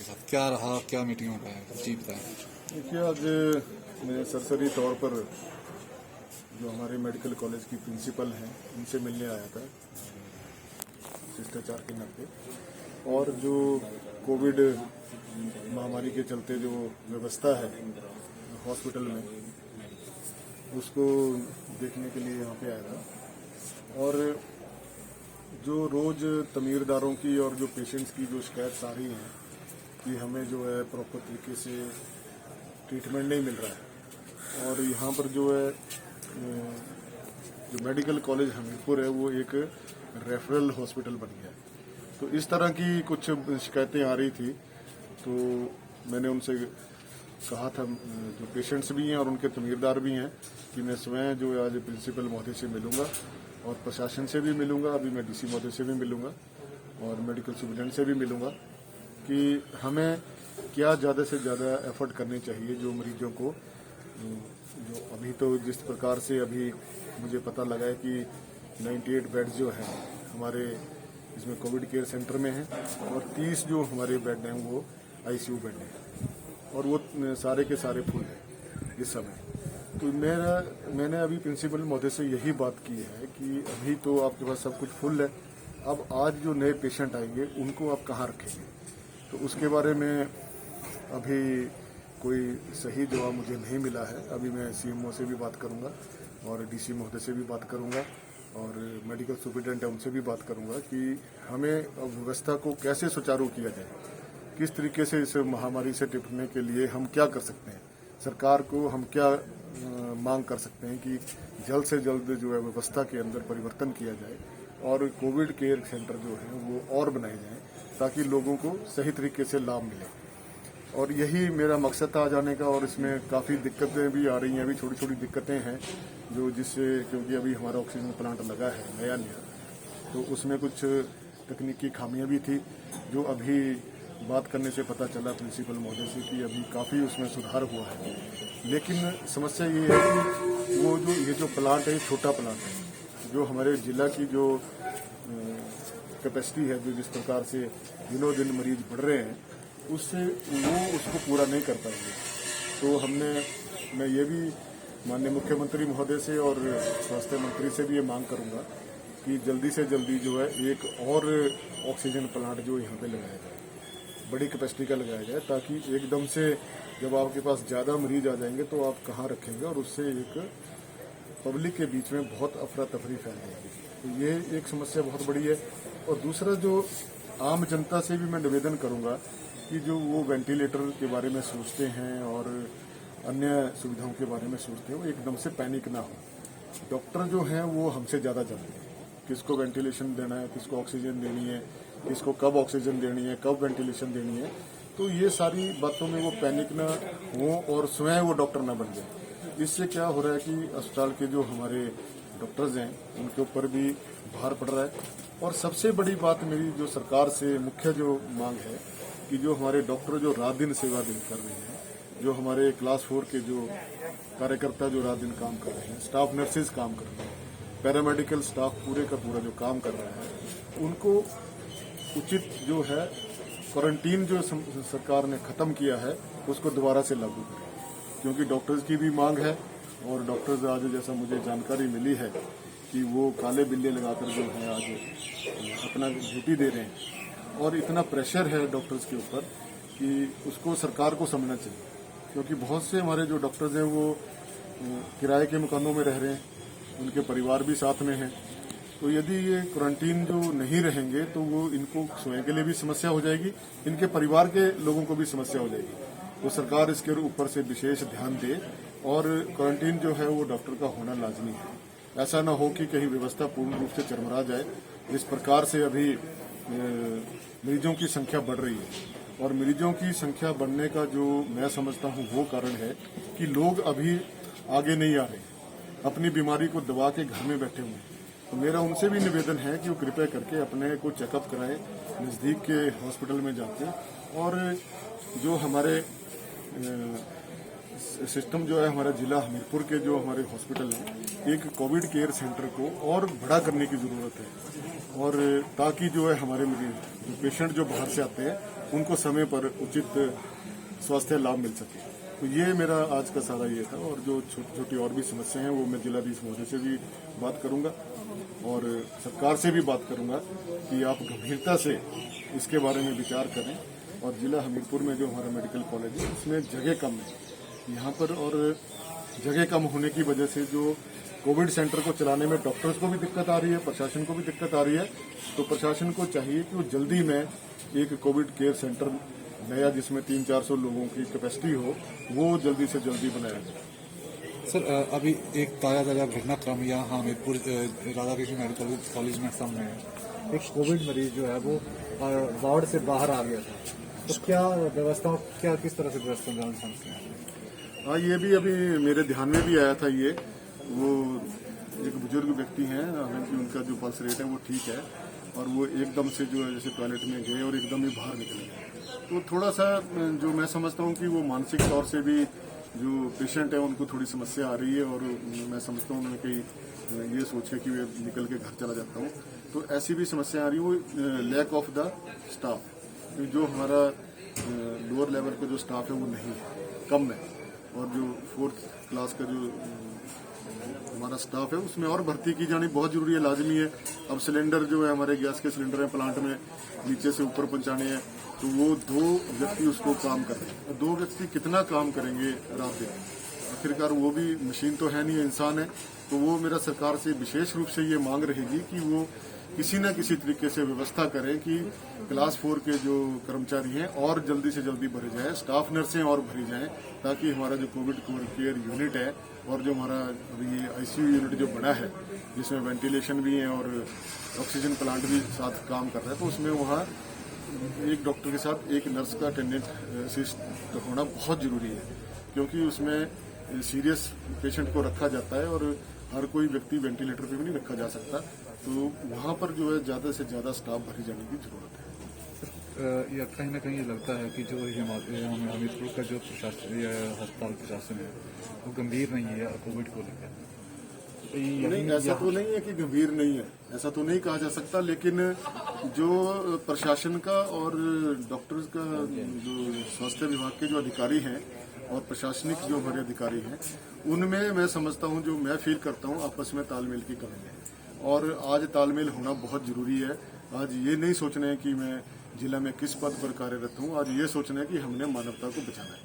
आपके साथ क्या रहा, क्या मीटिंग में पाया जी बताएं। देखिए, आज मैं सरसरी तौर पर जो हमारे मेडिकल कॉलेज की प्रिंसिपल हैं उनसे मिलने आया था शिष्टाचार के नाते, और जो कोविड महामारी के चलते जो व्यवस्था है हॉस्पिटल में उसको देखने के लिए यहाँ पे आया था। और जो रोज़ तमीरदारों की और जो पेशेंट्स की जो शिकायत आ रही हैं कि हमें जो है प्रॉपर तरीके से ट्रीटमेंट नहीं मिल रहा है, और यहाँ पर जो है जो मेडिकल कॉलेज हमीरपुर है वो एक रेफरल हॉस्पिटल बन गया। तो इस तरह की कुछ शिकायतें आ रही थी, तो मैंने उनसे कहा था, जो पेशेंट्स भी हैं और उनके तमीरदार भी हैं, कि मैं स्वयं जो है आज प्रिंसिपल महोदय से मिलूंगा और प्रशासन से भी मिलूंगा, अभी मैं डीसी महोदय से भी मिलूंगा और मेडिकल सुपरिटेंडेंट से भी मिलूंगा, कि हमें क्या ज़्यादा से ज़्यादा एफर्ट करने चाहिए जो मरीजों को, जो अभी तो जिस प्रकार से अभी मुझे पता लगा है कि 98 बेड्स जो हैं हमारे इसमें कोविड केयर सेंटर में हैं, और 30 जो हमारे बेड हैं वो आईसीयू बेड हैं, और वो सारे के सारे फुल हैं इस समय। तो मैंने अभी प्रिंसिपल महोदय से यही बात की है कि अभी तो आपके पास सब कुछ फुल है, अब आज जो नए पेशेंट आएंगे उनको आप कहाँ रखेंगे। तो उसके बारे में अभी कोई सही जवाब मुझे नहीं मिला है। अभी मैं सीएमओ से भी बात करूंगा और डीसी महोदय से भी बात करूंगा और मेडिकल सुपरिटेंडेंट है उनसे भी बात करूंगा कि हमें व्यवस्था को कैसे सुचारू किया जाए, किस तरीके से इस महामारी से निपटने के लिए हम क्या कर सकते हैं, सरकार को हम क्या मांग कर सकते हैं कि जल्द से जल्द जो है व्यवस्था के अंदर परिवर्तन किया जाए और कोविड केयर सेंटर जो है वो और बनाए जाएं ताकि लोगों को सही तरीके से लाभ मिले। और यही मेरा मकसद था आ जाने का, और इसमें काफ़ी दिक्कतें भी आ रही हैं, अभी छोटी छोटी दिक्कतें हैं जो जिससे, क्योंकि अभी हमारा ऑक्सीजन प्लांट लगा है नया, तो उसमें कुछ तकनीकी खामियां भी थी जो अभी बात करने से पता चला प्रिंसिपल महोदय से कि अभी काफ़ी उसमें सुधार हुआ है। लेकिन समस्या ये है कि वो जो प्लांट है छोटा प्लांट है, जो हमारे जिला की जो कैपेसिटी है, जो जिस प्रकार से दिनों दिन मरीज बढ़ रहे हैं उससे वो उसको पूरा नहीं कर पाएंगे। तो मैं ये भी माननीय मुख्यमंत्री महोदय से और स्वास्थ्य मंत्री से भी ये मांग करूंगा कि जल्दी से जल्दी जो है एक और ऑक्सीजन प्लांट जो यहाँ पे लगाया जाए, बड़ी कैपेसिटी का लगाया जाए, ताकि एकदम से जब आपके पास ज़्यादा मरीज आ जाएंगे तो आप कहाँ रखेंगे, और उससे एक पब्लिक के बीच में बहुत अफरा तफरी फैल जाएगी। तो ये एक समस्या बहुत बड़ी है। और दूसरा, जो आम जनता से भी मैं निवेदन करूंगा कि जो वो वेंटिलेटर के बारे में सोचते हैं और अन्य सुविधाओं के बारे में सोचते हैं, वो एकदम से पैनिक ना हो। डॉक्टर जो हैं वो हमसे ज़्यादा जानते हैं किसको वेंटिलेशन देना है, किसको ऑक्सीजन देनी है, किसको कब ऑक्सीजन देनी है, कब वेंटिलेशन देनी है। तो ये सारी बातों में वो पैनिक ना हो और स्वयं वो डॉक्टर ना बन जाए। इससे क्या हो रहा है कि अस्पताल के जो हमारे डॉक्टर्स हैं उनके ऊपर भी भार पड़ रहा है। और सबसे बड़ी बात मेरी जो सरकार से मुख्य जो मांग है कि जो हमारे डॉक्टर जो रात दिन सेवा दिन कर रहे हैं, जो हमारे क्लास 4 के जो कार्यकर्ता जो रात दिन काम कर रहे हैं, स्टाफ नर्सेज काम कर रहे हैं, पैरामेडिकल स्टाफ पूरे का पूरा जो काम कर रहा है, उनको उचित जो है क्वारंटीन जो सरकार ने खत्म किया है उसको दोबारा से लागू करें, क्योंकि डॉक्टर्स की भी मांग है। और डॉक्टर्स आज जैसा मुझे जानकारी मिली है कि वो काले बिल्ले लगाकर जो है आज अपना ड्यूटी दे रहे हैं, और इतना प्रेशर है डॉक्टर्स के ऊपर कि उसको सरकार को समझना चाहिए, क्योंकि बहुत से हमारे जो डॉक्टर्स हैं वो किराए के मकानों में रह रहे हैं, उनके परिवार भी साथ में हैं। तो यदि ये क्वारंटीन जो नहीं रहेंगे तो वो इनको स्वयं के लिए भी समस्या हो जाएगी, इनके परिवार के लोगों को भी समस्या हो जाएगी। तो सरकार इसके ऊपर से विशेष ध्यान दे और क्वारंटीन जो है वो डॉक्टर का होना लाजमी है। ऐसा ना हो कि कहीं व्यवस्था पूर्ण रूप से चरमरा जाए। इस प्रकार से अभी मरीजों की संख्या बढ़ रही है, और मरीजों की संख्या बढ़ने का जो मैं समझता हूँ वो कारण है कि लोग अभी आगे नहीं आ रहे, अपनी बीमारी को दबा के घर में बैठे हुए हैं। तो मेरा उनसे भी निवेदन है कि वो कृपया करके अपने को चेकअप कराएं नज़दीक के हॉस्पिटल में जाके, और जो हमारे सिस्टम जो है हमारा जिला हमीरपुर के जो हमारे हॉस्पिटल हैं, एक कोविड केयर सेंटर को और बड़ा करने की ज़रूरत है, और ताकि जो है हमारे जो पेशेंट जो बाहर से आते हैं उनको समय पर उचित स्वास्थ्य लाभ मिल सके। तो ये मेरा आज का सारा ये था, और जो छोटी छोटी और भी समस्याएं हैं वो मैं जिलाधीश महोदय से भी बात करूंगा और सरकार से भी बात करूंगा कि आप गंभीरता से इसके बारे में विचार करें। और जिला हमीरपुर में जो हमारा मेडिकल कॉलेज है उसमें जगह कम है यहाँ पर, और जगह कम होने की वजह से जो कोविड सेंटर को चलाने में डॉक्टर्स को भी दिक्कत आ रही है, प्रशासन को भी दिक्कत आ रही है। तो प्रशासन को चाहिए कि वो जल्दी में एक कोविड केयर सेंटर नया जिसमें 300-400 लोगों की कैपेसिटी हो, वो जल्दी से जल्दी बनाया जाए। सर अभी एक ताज़ा घटनाक्रम यहाँ हमीरपुर राधाकृष्ण मेडिकल कॉलेज में सामने है। एक कोविड मरीज जो है वो वार्ड से बाहर आ गया था, तो क्या व्यवस्था, क्या किस तरह से व्यवस्था जाना चाहते हैं? हाँ, ये भी अभी मेरे ध्यान में भी आया था। ये वो एक बुजुर्ग व्यक्ति हैं, हालांकि उनका जो पल्स रेट है वो ठीक है, और वो एकदम से जो है जैसे टॉयलेट में गए और एकदम ही बाहर निकले गए। तो थोड़ा सा जो मैं समझता हूँ कि वो मानसिक तौर से भी जो पेशेंट है उनको थोड़ी समस्या आ रही है, और मैं समझता हूँ उन्होंने कहीं ये सोचे कि वे निकल के घर चला जाता हूँ। तो ऐसी भी समस्या आ रही है, वो लैक ऑफ द स्टाफ। जो हमारा लोअर लेवल का जो स्टाफ है वो नहीं है, कम है, और जो 4th क्लास का जो हमारा स्टाफ है उसमें और भर्ती की जानी बहुत जरूरी है, लाजमी है। अब सिलेंडर जो है हमारे गैस के सिलेंडर है प्लांट में नीचे से ऊपर पहुंचाने हैं, तो वो 2 व्यक्ति उसको काम कर रहे हैं। 2 व्यक्ति कितना काम करेंगे रात दिन? आखिरकार वो भी मशीन तो है नहीं, इंसान है। तो वो मेरा सरकार से विशेष रूप से ये मांग रहेगी कि वो किसी न किसी तरीके से व्यवस्था करें कि क्लास 4 के जो कर्मचारी हैं और जल्दी से जल्दी भरे जाएं, स्टाफ नर्सें और भरी जाएं, ताकि हमारा जो कोविड केयर यूनिट है और जो हमारा ये आईसीयू यूनिट जो बड़ा है जिसमें वेंटिलेशन भी है और ऑक्सीजन प्लांट भी साथ काम कर रहा है, तो उसमें वहाँ एक डॉक्टर के साथ एक नर्स का अटेंडेंट असिस्ट होना बहुत जरूरी है, क्योंकि उसमें सीरियस पेशेंट को रखा जाता है और हर कोई व्यक्ति वेंटिलेटर पे भी नहीं रखा जा सकता। तो वहाँ पर जो है ज़्यादा से ज़्यादा स्टाफ भरी जाने की जरूरत है। या कहीं ना कहीं ये लगता है कि जो हमीरपुर का जो प्रशासन या अस्पताल प्रशासन है वो गंभीर नहीं है कोविड को लेकर। नहीं, ऐसा तो नहीं है कि गंभीर नहीं है, ऐसा तो नहीं कहा जा सकता, लेकिन जो प्रशासन का और डॉक्टर्स का जो स्वास्थ्य विभाग के जो अधिकारी हैं और प्रशासनिक जो हमारे अधिकारी हैं, उनमें मैं समझता हूं, जो मैं फील करता हूं, आपस में तालमेल की कमी है। और आज तालमेल होना बहुत जरूरी है। आज ये नहीं सोचना है कि मैं जिला में किस पद पर कार्यरत हूं, आज ये सोचना है कि हमने मानवता को बचाना है।